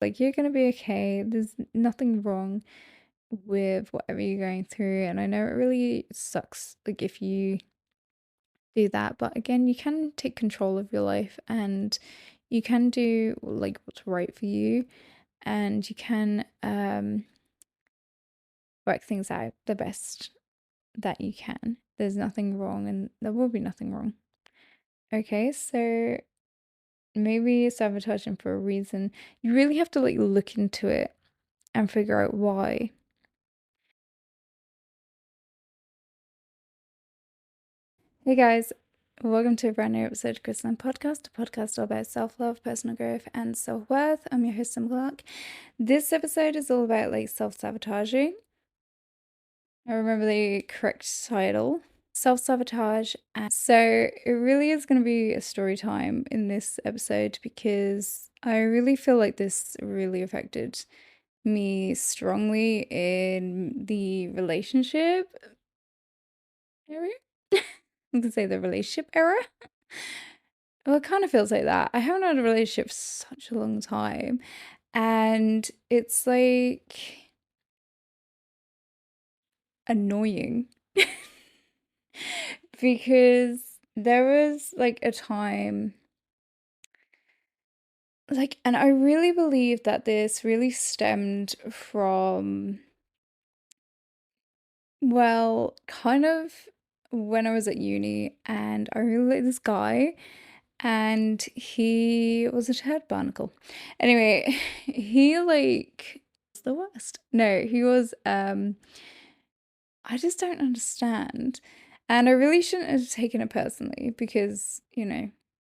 Like, you're gonna be okay. There's nothing wrong with whatever you're going through. And I know it really sucks, like, if you do that. But again, you can take control of your life and you can do like what's right for you, and you can work things out the best that you can. There's nothing wrong and there will be nothing wrong. Okay, so maybe sabotaging for a reason. You really have to like look into it and figure out why. Hey guys, welcome to a brand new episode of Kristen Podcast, a podcast all about self-love, personal growth, and self-worth. I'm your host, Sam Clark. This episode is all about like self-sabotaging. I remember the correct title, self-sabotage. And so it really is going to be a story time in this episode because I really feel like this really affected me strongly in the relationship area. I'm gonna say the relationship era. Well, it kind of feels like that. I haven't had a relationship for such a long time, and it's like annoying because there was like a time, like, and I really believe that this really stemmed from, well, kind of when I was at uni, and I really like this guy, and he was a turd barnacle. Anyway, he like was the worst. No, he was I just don't understand. And I really shouldn't have taken it personally because,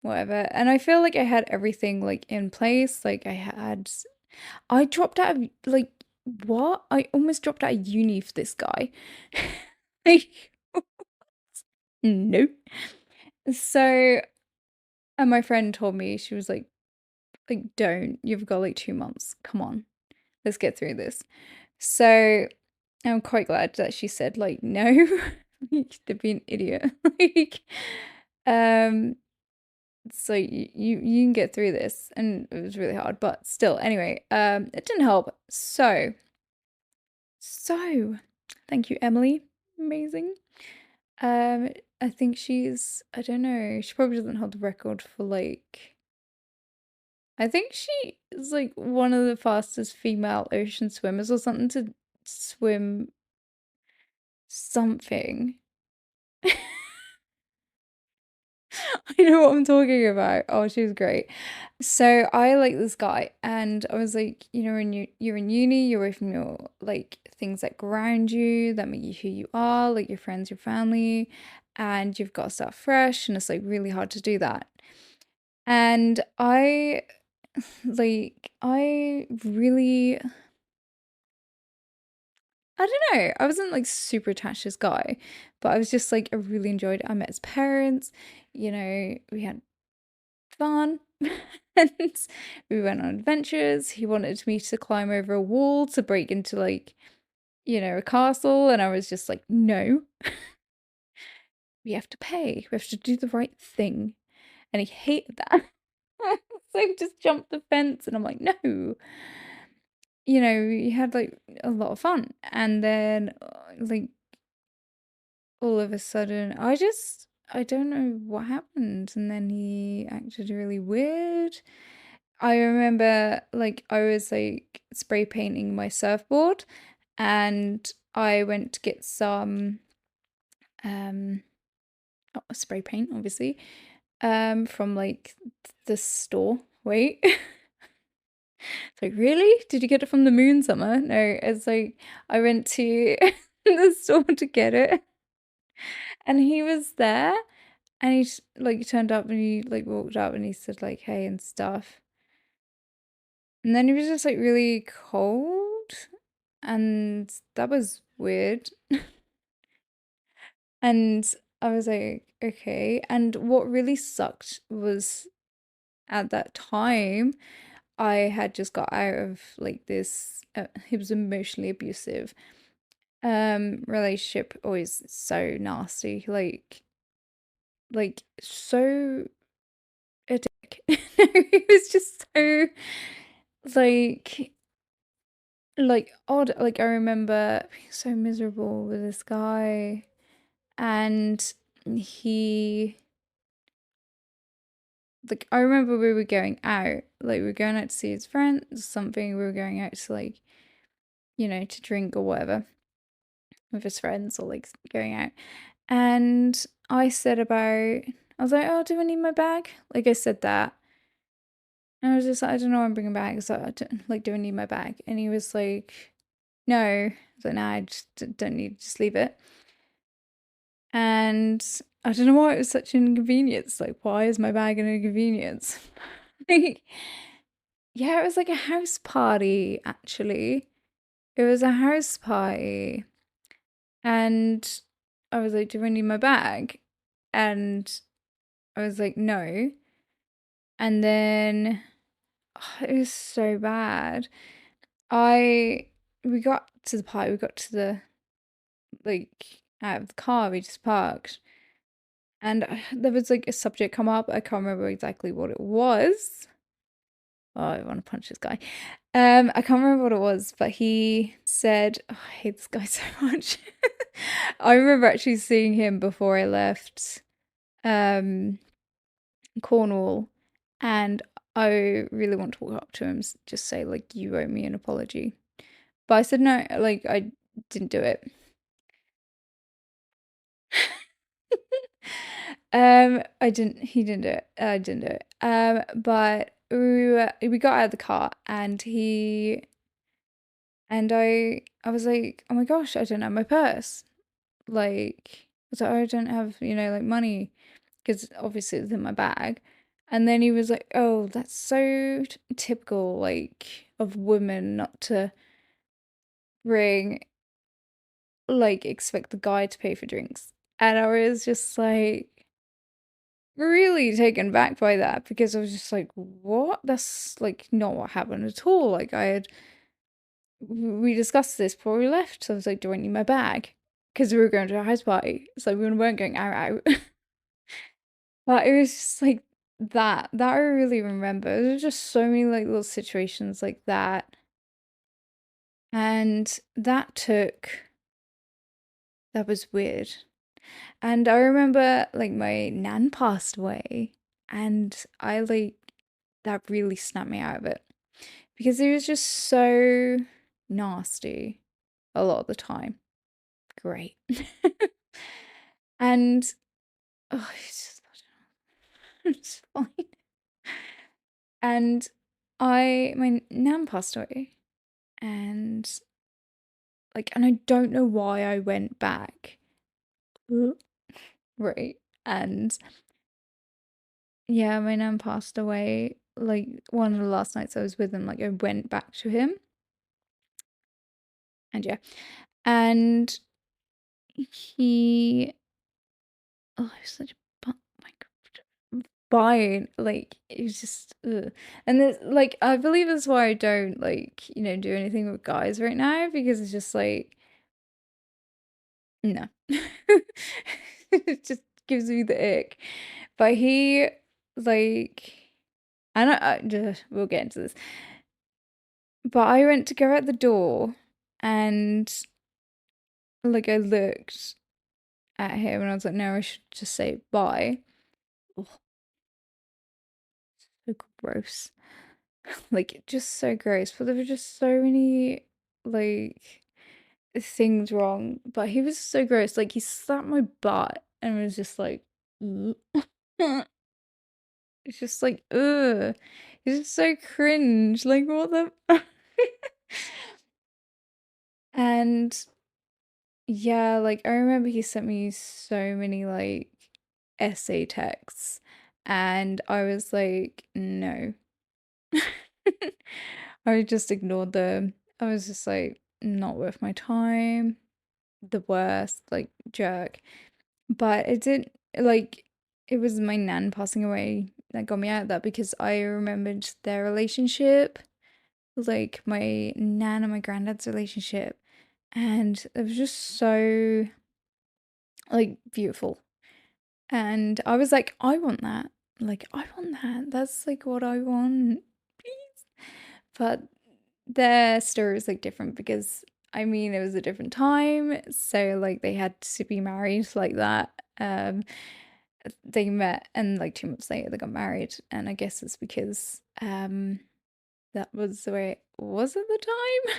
whatever. And I feel like I had everything like in place. Like I dropped out of like what? I almost dropped out of uni for this guy. Like no. So, and my friend told me, she was like, don't, you've got like 2 months. Come on, let's get through this. So I'm quite glad that she said like no. To be an idiot. Like, um, so you can get through this, and it was really hard, but still, anyway, it didn't help. So thank you, Emily. Amazing. Um, I think I don't know, she probably doesn't hold the record for like, I think she is like one of the fastest female ocean swimmers or something to swim something. I know what I'm talking about. Oh, she was great. So I like this guy, and I was like, when you're in uni, you're away from your like things that ground you, that make you who you are, like your friends, your family, and you've got to start fresh, and it's like really hard to do that. And I really, I don't know, I wasn't like super attached to this guy, but I was just like, I really enjoyed it. I met his parents, we had fun. And we went on adventures. He wanted me to climb over a wall to break into like, a castle. And I was just like, no, we have to pay. We have to do the right thing. And he hated that. So he just jumped the fence and I'm like, no. We had like a lot of fun. And then like all of a sudden, I don't know what happened. And then he acted really weird. I remember like I was like spray painting my surfboard, and I went to get some spray paint obviously from like the store. Wait. It's like, really? Did you get it from the Moon Summer? No, it's like I went to the store to get it, and he was there, and he like turned up and he like walked up and he said like hey and stuff. And then he was just like really cold, and that was weird. And I was like, okay. And what really sucked was at that time, I had just got out of like this, he was emotionally abusive relationship, always so nasty, like so a dick. He was just so like odd. Like I remember being so miserable with this guy, and he like I remember we were going out, like we were going out to see his friends or something. We were going out to like, to drink or whatever with his friends or like going out. And I was like, oh, do I need my bag? Like I said that. And I was just like, I don't know, I'm bringing bags. So like, do I need my bag? And he was like, no. I was like, nah, I just don't need, just leave it. And I don't know why it was such an inconvenience. Like, why is my bag an inconvenience? Like, yeah, it was like a house party, actually. It was a house party. And I was like, do I need my bag? And I was like, no. And then it was so bad. I we got to the party, we got to the like out of the car, we just parked. And there was like a subject come up. I can't remember exactly what it was. Oh, I want to punch this guy. I can't remember what it was, but he said, oh, I hate this guy so much. I remember actually seeing him before I left um Cornwall, and I really want to walk up to him, just say like, you owe me an apology. But I said no, like I didn't do it. I didn't. He didn't do it. I didn't do it. But we got out of the car, and I was like, oh my gosh, I don't have my purse. Like, I was like, oh, I don't have, like money, because obviously it's in my bag. And then he was like, oh, that's so typical, like, of women not to bring, like, expect the guy to pay for drinks. And I was just like, really taken back by that, because I was just like, what? That's like not what happened at all. Like, we discussed this before we left. So I was like, do I need my bag? Because we were going to a house party. So we weren't going out. But it was just like that I really remember. There's just so many like little situations like that. And that was weird. And I remember like my nan passed away, and I like that really snapped me out of it, because it was just so nasty a lot of the time. Great. And oh, it's fine. And my nan passed away, and and I don't know why I went back. Right. And yeah, my nan passed away. Like one of the last nights I was with him, like I went back to him. And yeah. And he oh, he was such a my God. Fine. Like it was just ugh. And there's like I believe that's why I don't like, do anything with guys right now, because it's just like no. It just gives me the ick. But he like we'll get into this. But I went to go out the door, and like I looked at him and I was like, no, I should just say bye. Ugh, so gross. Like just so gross. But there were just so many like things wrong. But he was so gross. Like he slapped my butt and was just like it's just like ugh. It's just so cringe. Like what the and yeah, like I remember he sent me so many like essay texts, and I was like, no. I just ignored them. I was just like, not worth my time. The worst, like jerk. But it did like it was my nan passing away that got me out of that, because I remembered their relationship, like my nan and my granddad's relationship, and it was just so like beautiful. And I was like, I want that. Like, I want that. That's like what I want. Please. But their story is like different because I mean it was a different time, so like they had to be married like that. They met and like 2 months later they got married, and I guess it's because that was the way it was at the time.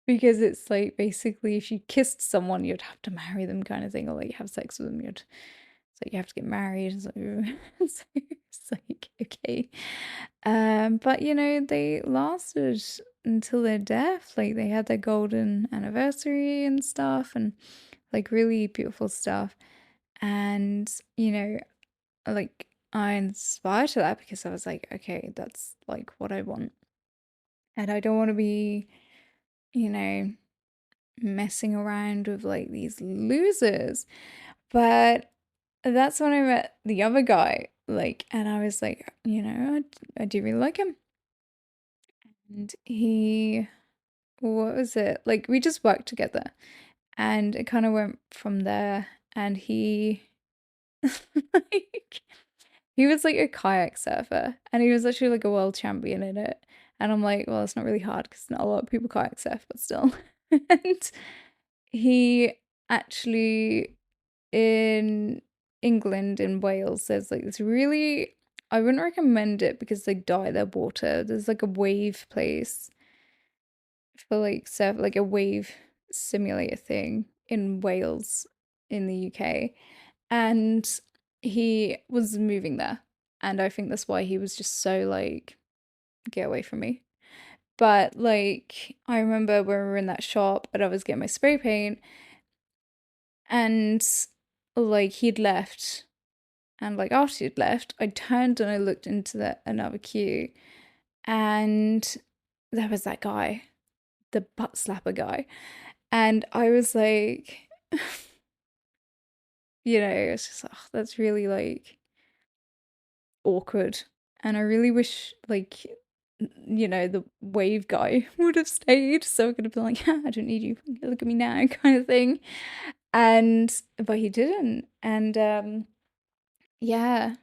Because it's like basically if you kissed someone you'd have to marry them kind of thing, or like have sex with them, you'd so you have to get married. So, so it's like okay. But you know, they lasted until their death. Like they had their golden anniversary and stuff, and like really beautiful stuff. And you know, like I inspired to that because I was like, okay, that's like what I want. And I don't want to be, you know, messing around with like these losers. But that's when I met the other guy. Like, and I was like, you know, I do really like him. And he, what was it? Like, we just worked together and it kind of went from there. And he, like, he was like a kayak surfer and he was actually like a world champion in it. And I'm like, well, it's not really hard because not a lot of people kayak surf, but still. And he actually in England, in Wales, there's like this really, I wouldn't recommend it because they dye their water. There's like a wave place for like surf, like a wave simulator thing in Wales in the UK. And he was moving there. And I think that's why he was just so like, get away from me. But like, I remember when we were in that shop and I was getting my spray paint and like he'd left. And like after he'd left, I turned and I looked into another queue, and there was that guy, the butt slapper guy. And I was like, you know, it's just oh, that's really like awkward. And I really wish like you know, the wave guy would have stayed. So I could have been like, I don't need you. Look at me now, kind of thing. And but he didn't. And yeah,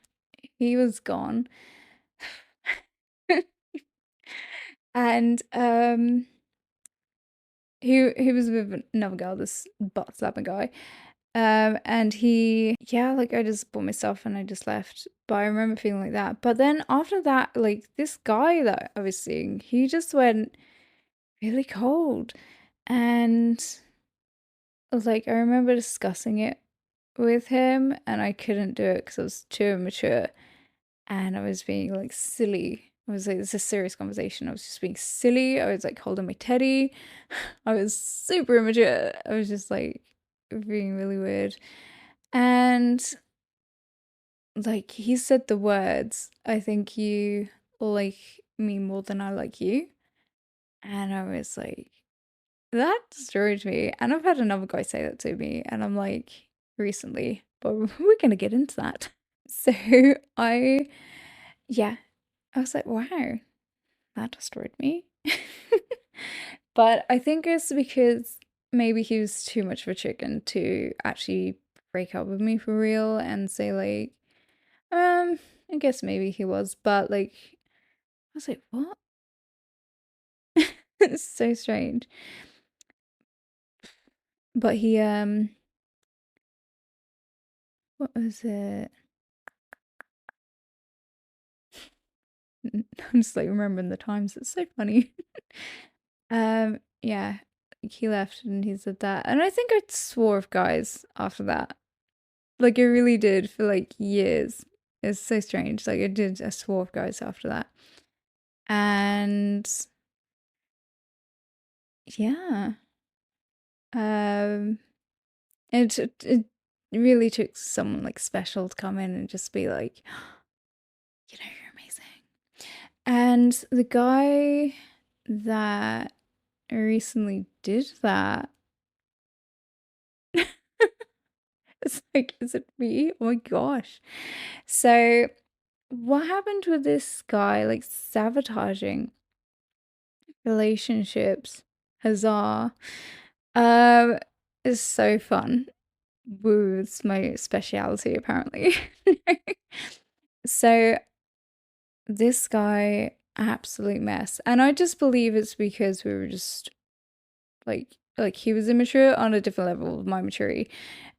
he was gone. And he was with another girl, this butt slapping guy. And he yeah, like I just bought myself and I just left. But I remember feeling like that. But then after that, like this guy that I was seeing, he just went really cold. And like I remember discussing it with him and I couldn't do it because I was too immature and I was being like silly. I was like, this is a serious conversation. I was just being silly. I was like holding my teddy. I was super immature. I was just like being really weird. And like he said the words, I think you like me more than I like you. And I was like, that destroyed me. And I've had another guy say that to me. And I'm like, recently, but we're going to get into that. So I, yeah, I was like, wow, that destroyed me. But I think it's because maybe he was too much of a chicken to actually break up with me for real and say like, I guess maybe he was, but like I was like, what? It's so strange. But he what was it? I'm just like remembering the times. It's so funny. Yeah, he left and he said that. And I think I swore of guys after that. Like I really did for like years. It's so strange. Like I swore of guys after that. And yeah. Um it really took someone like special to come in and just be like, you know, you're amazing. And the guy that recently did that, it's like, is it me? Oh my gosh. So, what happened with this guy, like sabotaging relationships? Huzzah. Um, is so fun. Woo, it's my speciality apparently. So, this guy absolute mess. And I just believe it's because we were just like he was immature on a different level of my maturity,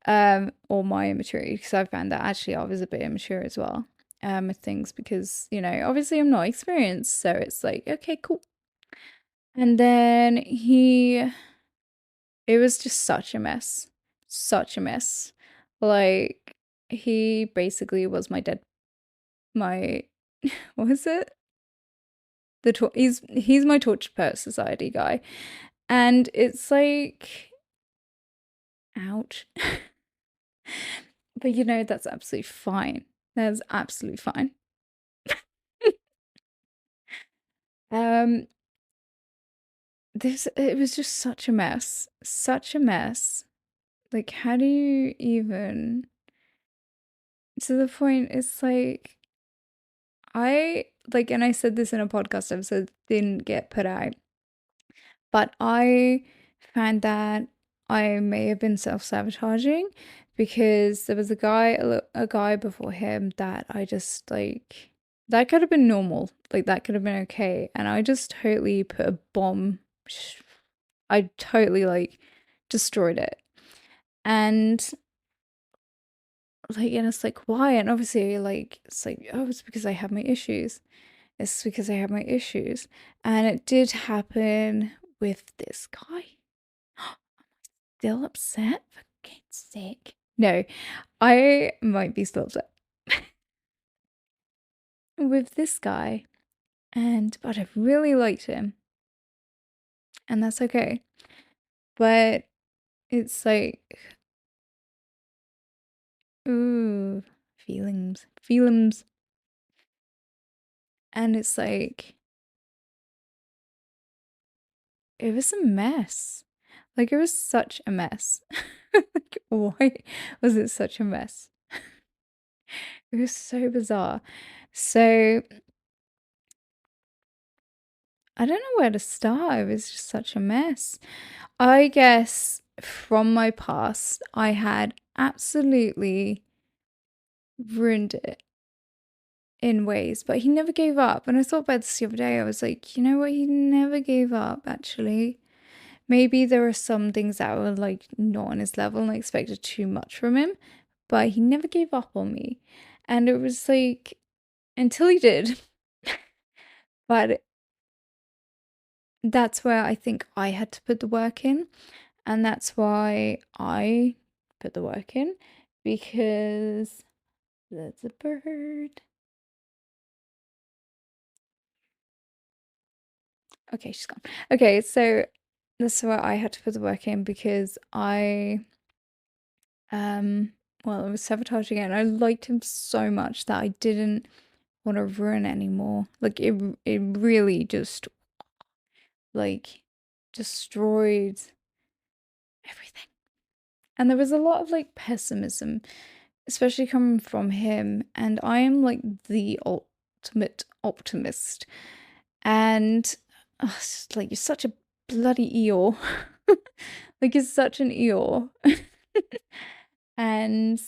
or my immaturity, because I found that actually I was a bit immature as well. With things because, obviously I'm not experienced, so it's like, okay, cool. And then it was just such a mess. Such a mess. Like, he basically was my, what was it? He's my torture per society guy. And it's like, ouch. But that's absolutely fine. That's absolutely fine. Um, it was just such a mess. Such a mess. Like, how do you even, to the point, it's like, and I said this in a podcast episode, didn't get put out, but I found that I may have been self-sabotaging because there was a guy before him that I just like, that could have been normal, like that could have been okay, and I just totally put a bomb. I totally like destroyed it, and and it's like, why? And obviously, like, it's like, oh, it's because I have my issues. It's because I have my issues. And it did happen with this guy. Still upset? For God's sake. No, I might be still upset with this guy. But I really liked him. And that's okay. But it's like, ooh, feelings. Feelings. And it's like, it was a mess. Like, it was such a mess. Like, why was it such a mess? It was so bizarre. So, I don't know where to start. It was just such a mess. I guess from my past, I had absolutely ruined it in ways, but he never gave up. And I thought about this the other day. I was like, you know what? He never gave up, actually. Maybe there were some things that were like not on his level and I expected too much from him, but he never gave up on me. And it was like, until he did. But that's where I think I had to put the work in. And that's why I put the work in, because there's a bird. Okay, she's gone. Okay, so that's why I had to put the work in, because I was sabotaging it. And I liked him so much that I didn't want to ruin it anymore. Like it really just like destroyed everything. And there was a lot of like pessimism, especially coming from him. And I am like the ultimate optimist. And it's just like, you're such a bloody Eeyore. Like, you're such an Eeyore. And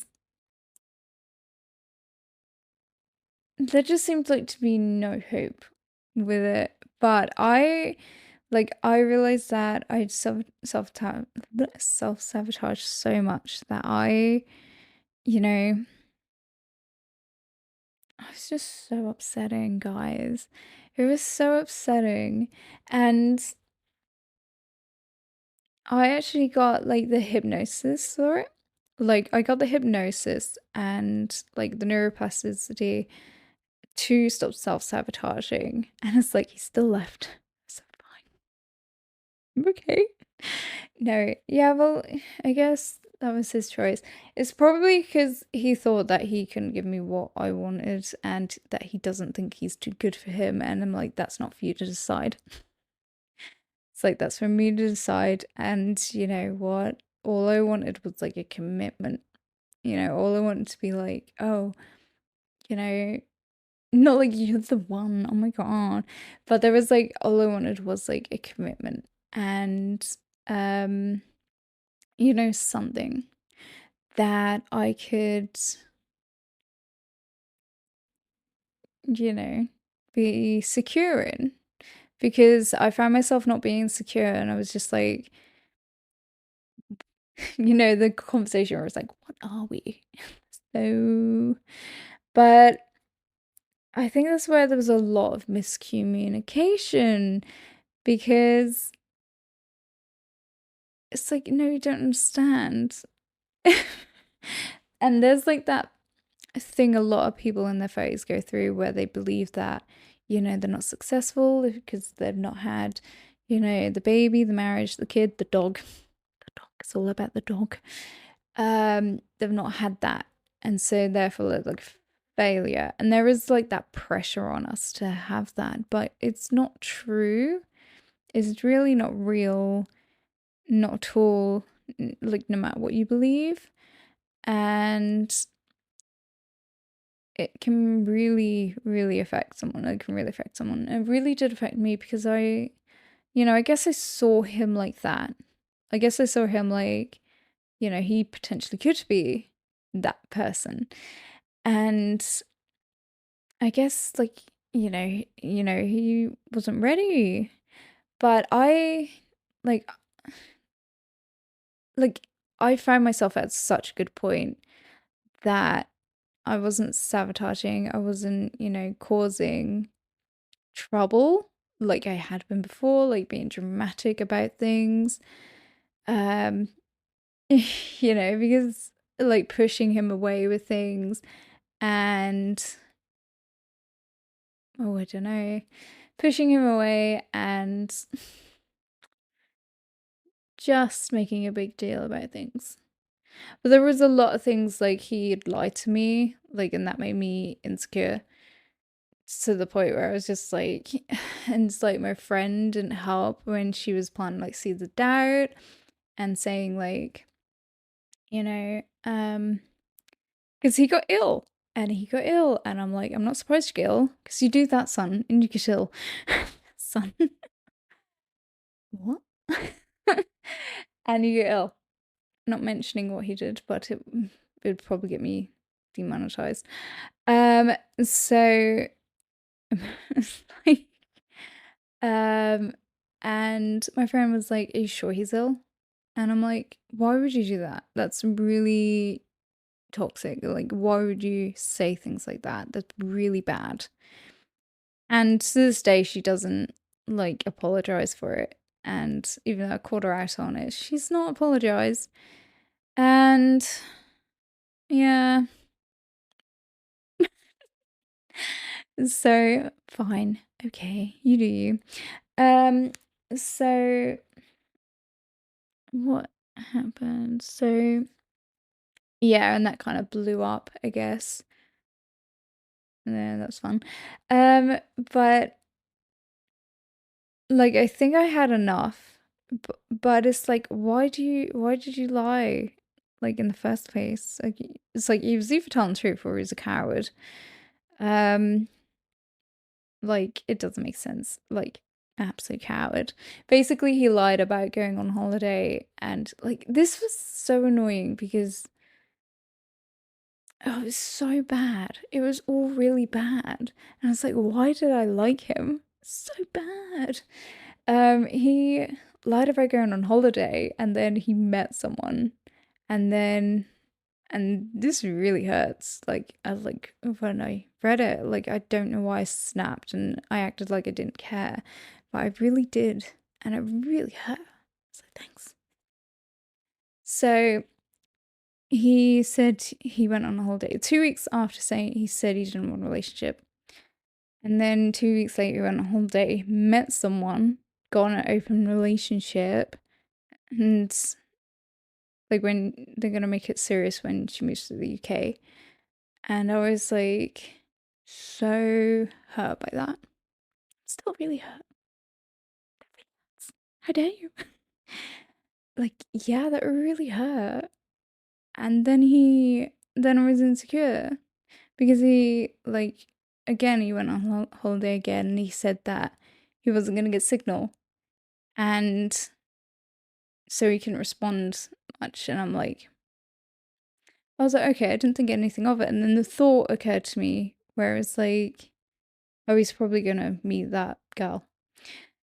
there just seemed like to be no hope with it. But I realized that I'd self sabotage so much that you know, I was just so upsetting, guys. It was so upsetting. And I actually got like the hypnosis for it. Like, I got the hypnosis and like the neuroplasticity to stop self-sabotaging. And it's like, he's still left. So fine. I'm okay. No, yeah, well, I guess that was his choice. It's probably because he thought that he couldn't give me what I wanted and that he doesn't think he's too good for him. And I'm like, that's not for you to decide. It's like, that's for me to decide. And you know what? All I wanted was like a commitment. All I wanted to be like, oh, you know, not like you're the one. Oh my God. But there was like, all I wanted was like a commitment and, um, something that I could, you know, be secure in, because I found myself not being secure, and I was just like, the conversation where it's like, what are we? So, but I think that's where there was a lot of miscommunication, because it's like, no, you don't understand. And there's like that thing a lot of people in their 30s go through, where they believe that, they're not successful because they've not had, the baby, the marriage, the kid, the dog. The dog. It's all about the dog. They've not had that. And so therefore it's like failure. And there is like that pressure on us to have that, but it's not true. It's really not real, not at all, like no matter what you believe. And it can really, really affect someone. It can really affect someone. It really did affect me, because I guess I saw him like that. I guess I saw him like, he potentially could be that person. And I guess like, he wasn't ready. But like like I found myself at such a good point that I wasn't sabotaging, I wasn't, causing trouble like I had been before, like being dramatic about things. Um, because like pushing him away with things, and I don't know, pushing him away and just making a big deal about things. But there was a lot of things like he'd lie to me, like, and that made me insecure to the point where I was just like, and it's like my friend didn't help when she was planting like seeds of doubt and saying like, because he got ill. And he got ill, and I'm like, I'm not surprised you get ill, because you do that, son, and you get ill. Son. What? And you get ill. Not mentioning what he did, but it would probably get me demonetized. So like, and my friend was like, "Are you sure he's ill?" And I'm like, "Why would you do that? That's really toxic. Like, why would you say things like that? That's really bad." And to this day, she doesn't like apologize for it. And even though I called her out on it, she's not apologized. And yeah, so fine. Okay, you do you. Um, so what happened? So yeah, and that kind of blew up, I guess. Yeah, that's fun. But like I think I had enough. But it's like, why did you lie? Like in the first place? Like it's like he was either telling the truth or he was a coward. Um, like it doesn't make sense. Like absolute coward. Basically, he lied about going on holiday, and like this was so annoying because oh, it was so bad. It was all really bad. And I was like, why did I like him? So bad. He lied about going on holiday, and then he met someone, and then and this really hurts. Like I was like, when I read it, like I don't know why I snapped and I acted like I didn't care, but I really did, and it really hurt. So thanks. So he said he went on a holiday 2 weeks after saying he said he didn't want a relationship. And then 2 weeks later, he went on holiday, met someone, got on an open relationship, and like when they're gonna make it serious when she moves to the UK. And I was like so hurt by that. Still really hurt. How dare you? Like, yeah, that really hurt. And then I was insecure because he like again he went on holiday again, and he said that he wasn't gonna get signal, and so he couldn't respond much. And I was like, okay, I didn't think anything of it. And then the thought occurred to me where it's like, oh, he's probably gonna meet that girl.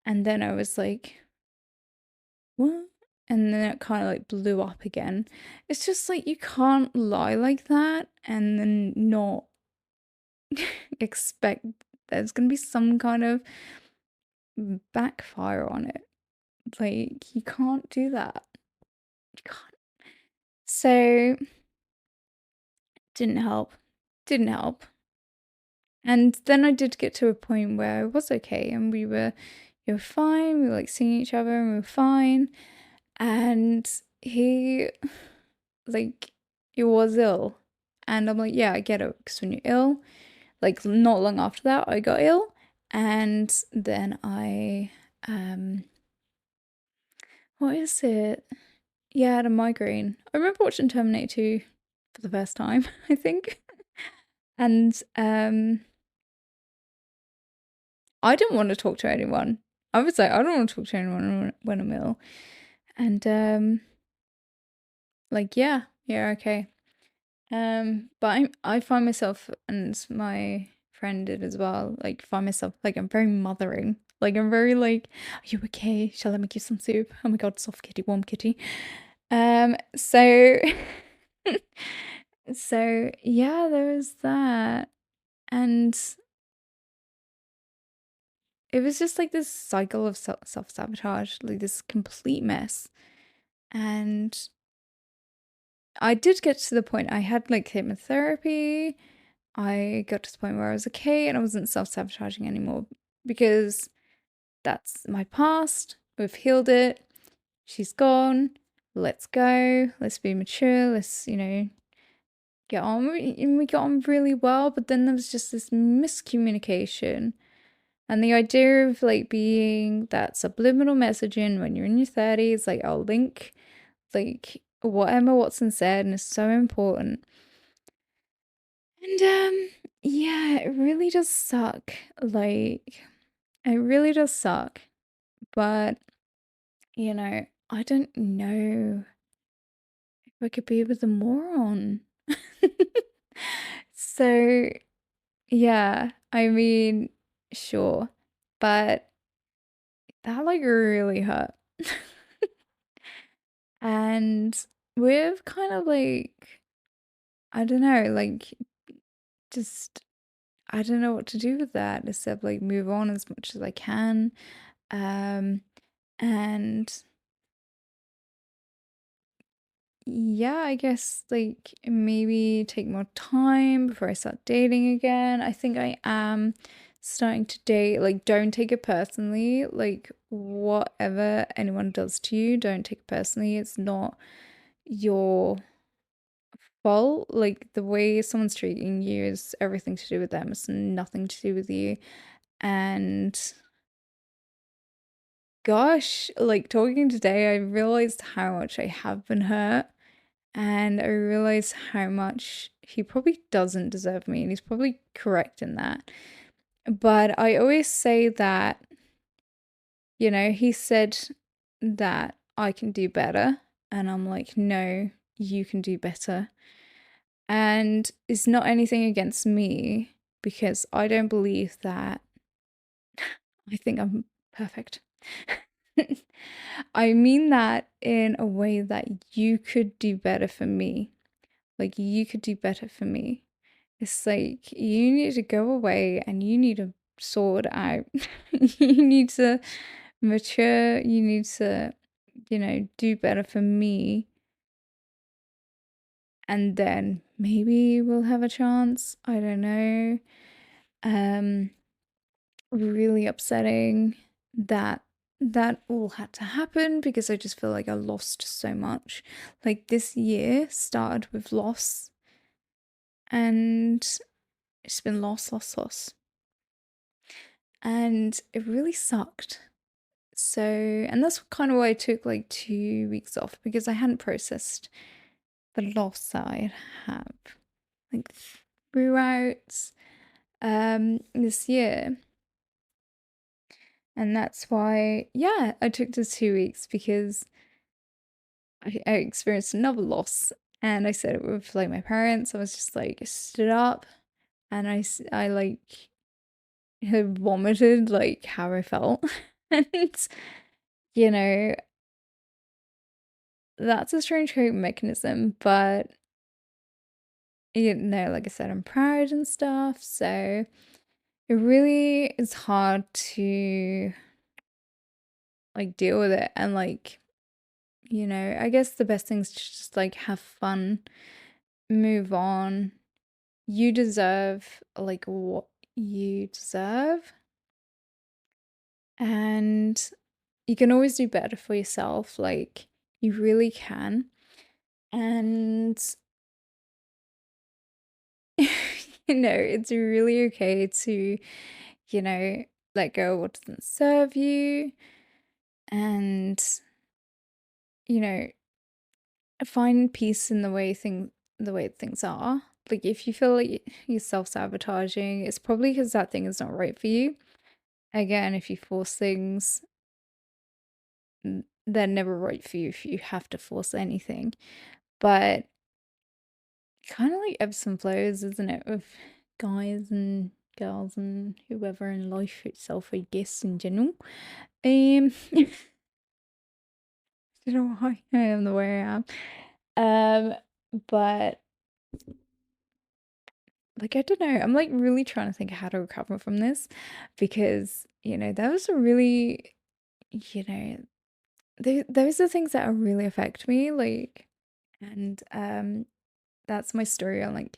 And then I was like, what? And then it kind of like blew up again. It's just like you can't lie like that and then not expect there's gonna be some kind of backfire on it. Like, you can't do that. You can't. So, didn't help. Didn't help. And then I did get to a point where I was okay and we were fine. We were like seeing each other and we were fine. And like, he was ill. And I'm like, yeah, I get it. Because when you're ill, like, not long after that, I got ill. And then what is it? Yeah, I had a migraine. I remember watching Terminator 2 for the first time, I think. And I didn't want to talk to anyone. I was like, I don't want to talk to anyone when I'm ill. And like, yeah, okay. But I find myself, and my friend did as well, like find myself like I'm very mothering. Like I'm very like, are you okay? Shall I make you some soup? Oh my god, soft kitty, warm kitty. So so yeah, there was that. And it was just like this cycle of self-sabotage, like this complete mess. And I did get to the point I had like chemotherapy. I got to the point where I was okay and I wasn't self-sabotaging anymore because that's my past. We've healed it. She's gone. Let's go. Let's be mature. Let's, get on. And we got on really well, but then there was just this miscommunication. And the idea of like being that subliminal messaging when you're in your 30s, like I'll link like what Emma Watson said, and it's so important. And yeah, it really does suck. Like it really does suck. But I don't know if I could be with a moron. So yeah, I mean, sure. But that like really hurt. And with kind of like, I don't know, like just I don't know what to do with that except like move on as much as I can. Um and yeah, I guess like maybe take more time before I start dating again. I think I am starting to date. Like, don't take it personally. Like, whatever anyone does to you, don't take it personally. It's not your fault. Like, the way someone's treating you is everything to do with them, it's nothing to do with you. And gosh, like, talking today, I realized how much I have been hurt. And I realize how much he probably doesn't deserve me, and he's probably correct in that. But I always say that, he said that I can do better, and I'm like, no, you can do better. And it's not anything against me because I don't believe that I think I'm perfect. I mean that in a way that you could do better for me. Like, you could do better for me. It's like you need to go away and you need to sort out. You need to mature. You need to, do better for me. And then maybe we'll have a chance. I don't know. Um, really upsetting that that all had to happen because I just feel like I lost so much. Like this year started with loss and it's been loss, loss, loss. And it really sucked. So, and that's kind of why I took like 2 weeks off because I hadn't processed the loss that I had like throughout this year. And that's why, yeah, I took the 2 weeks because I experienced another loss. And I said it with like my parents. I was just like, I stood up and I like had vomited like how I felt. And, you know, that's a strange coping mechanism, but like I said, I'm proud and stuff. So it really is hard to like deal with it. And like, I guess the best thing is to just like have fun, move on. You deserve like what you deserve. And you can always do better for yourself. Like, you really can. And, it's really okay to, you know, let go of what doesn't serve you and, you know, find peace in the way things are. Like, if you feel like you're self-sabotaging, it's probably because that thing is not right for you. Again, if you force things, they're never right for you if you have to force anything. But kind of like ebbs and flows, isn't it? With guys and girls and whoever in life itself, I guess, in general. I don't know why I am the way I am. But like, I don't know. I'm like really trying to think of how to recover from this because, that was a really, you know, those are things that really affect me. Like, and that's my story on like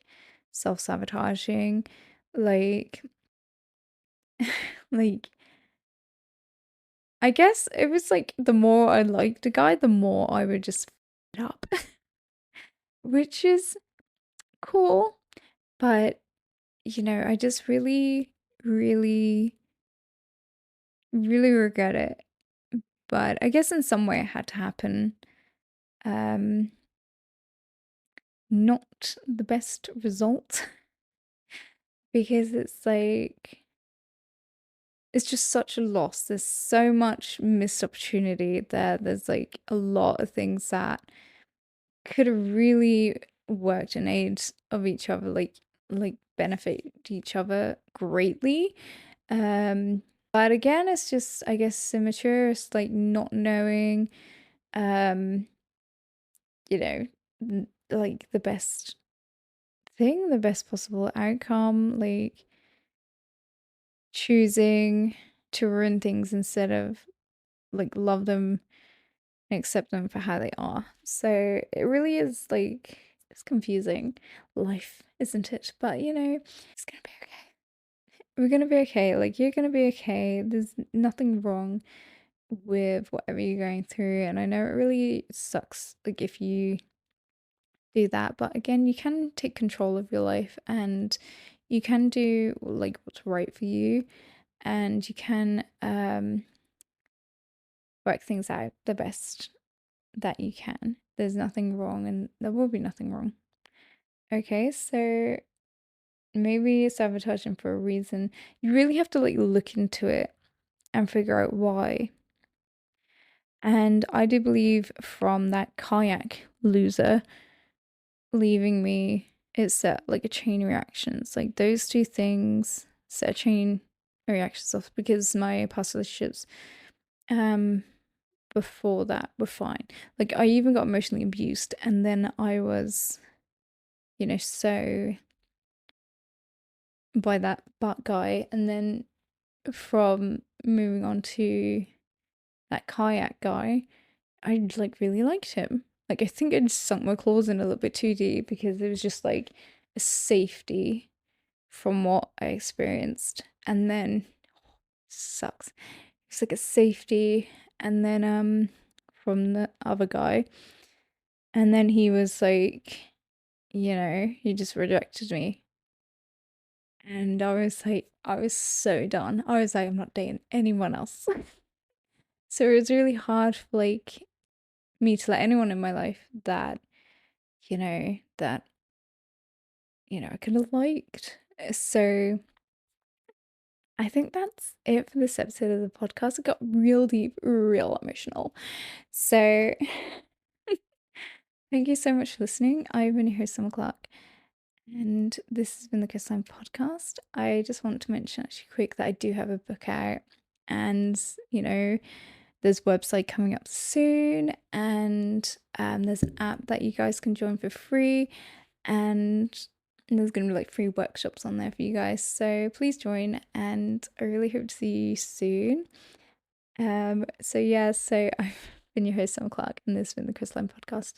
self-sabotaging. Like, like I guess it was like the more I liked a guy, the more I would just f it up, which is cool, but I just really, really, really regret it. But I guess in some way it had to happen. Um, Not the best result because it's just such a loss. There's so much missed opportunity there. There's like a lot of things that could have really worked in aid of each other, like benefit each other greatly. But again, it's just I guess immature. It's like not knowing, um, like the best possible outcome, like choosing to ruin things instead of like love them and accept them for how they are. So it really is like it's confusing life, isn't it? But it's gonna be okay. We're gonna be okay. Like you're gonna be okay. There's nothing wrong with whatever you're going through. And I know it really sucks like if you do that. But again, you can take control of your life and you can do like what's right for you and you can work things out the best that you can. There's nothing wrong and there will be nothing wrong. Okay, so maybe you're sabotaging for a reason. You really have to like look into it and figure out why. And I do believe from that kayak loser leaving me, it set like a chain reactions. Like those two things set a chain reactions off because my past relationships before that were fine. Like I even got emotionally abused and then I was, so by that butt guy and then from moving on to that kayak guy, I like really liked him. Like I think I just sunk my claws in a little bit too deep because it was just like a safety from what I experienced. And then sucks. It's like a safety and then from the other guy. And then he was like, he just rejected me. And I was so done. I was like, I'm not dating anyone else. So it was really hard for like me to let anyone in my life that, that, I could have liked. So I think that's it for this episode of the podcast. It got real deep, real emotional. So thank you so much for listening. I've been your host, Summer Clark. And this has been the Coastline Podcast. I just want to mention actually quick that I do have a book out, and there's a website coming up soon, and there's an app that you guys can join for free, and there's going to be like free workshops on there for you guys. So please join, and I really hope to see you soon. So I've been your host, Sam Clark, and this has been the Coastline Podcast.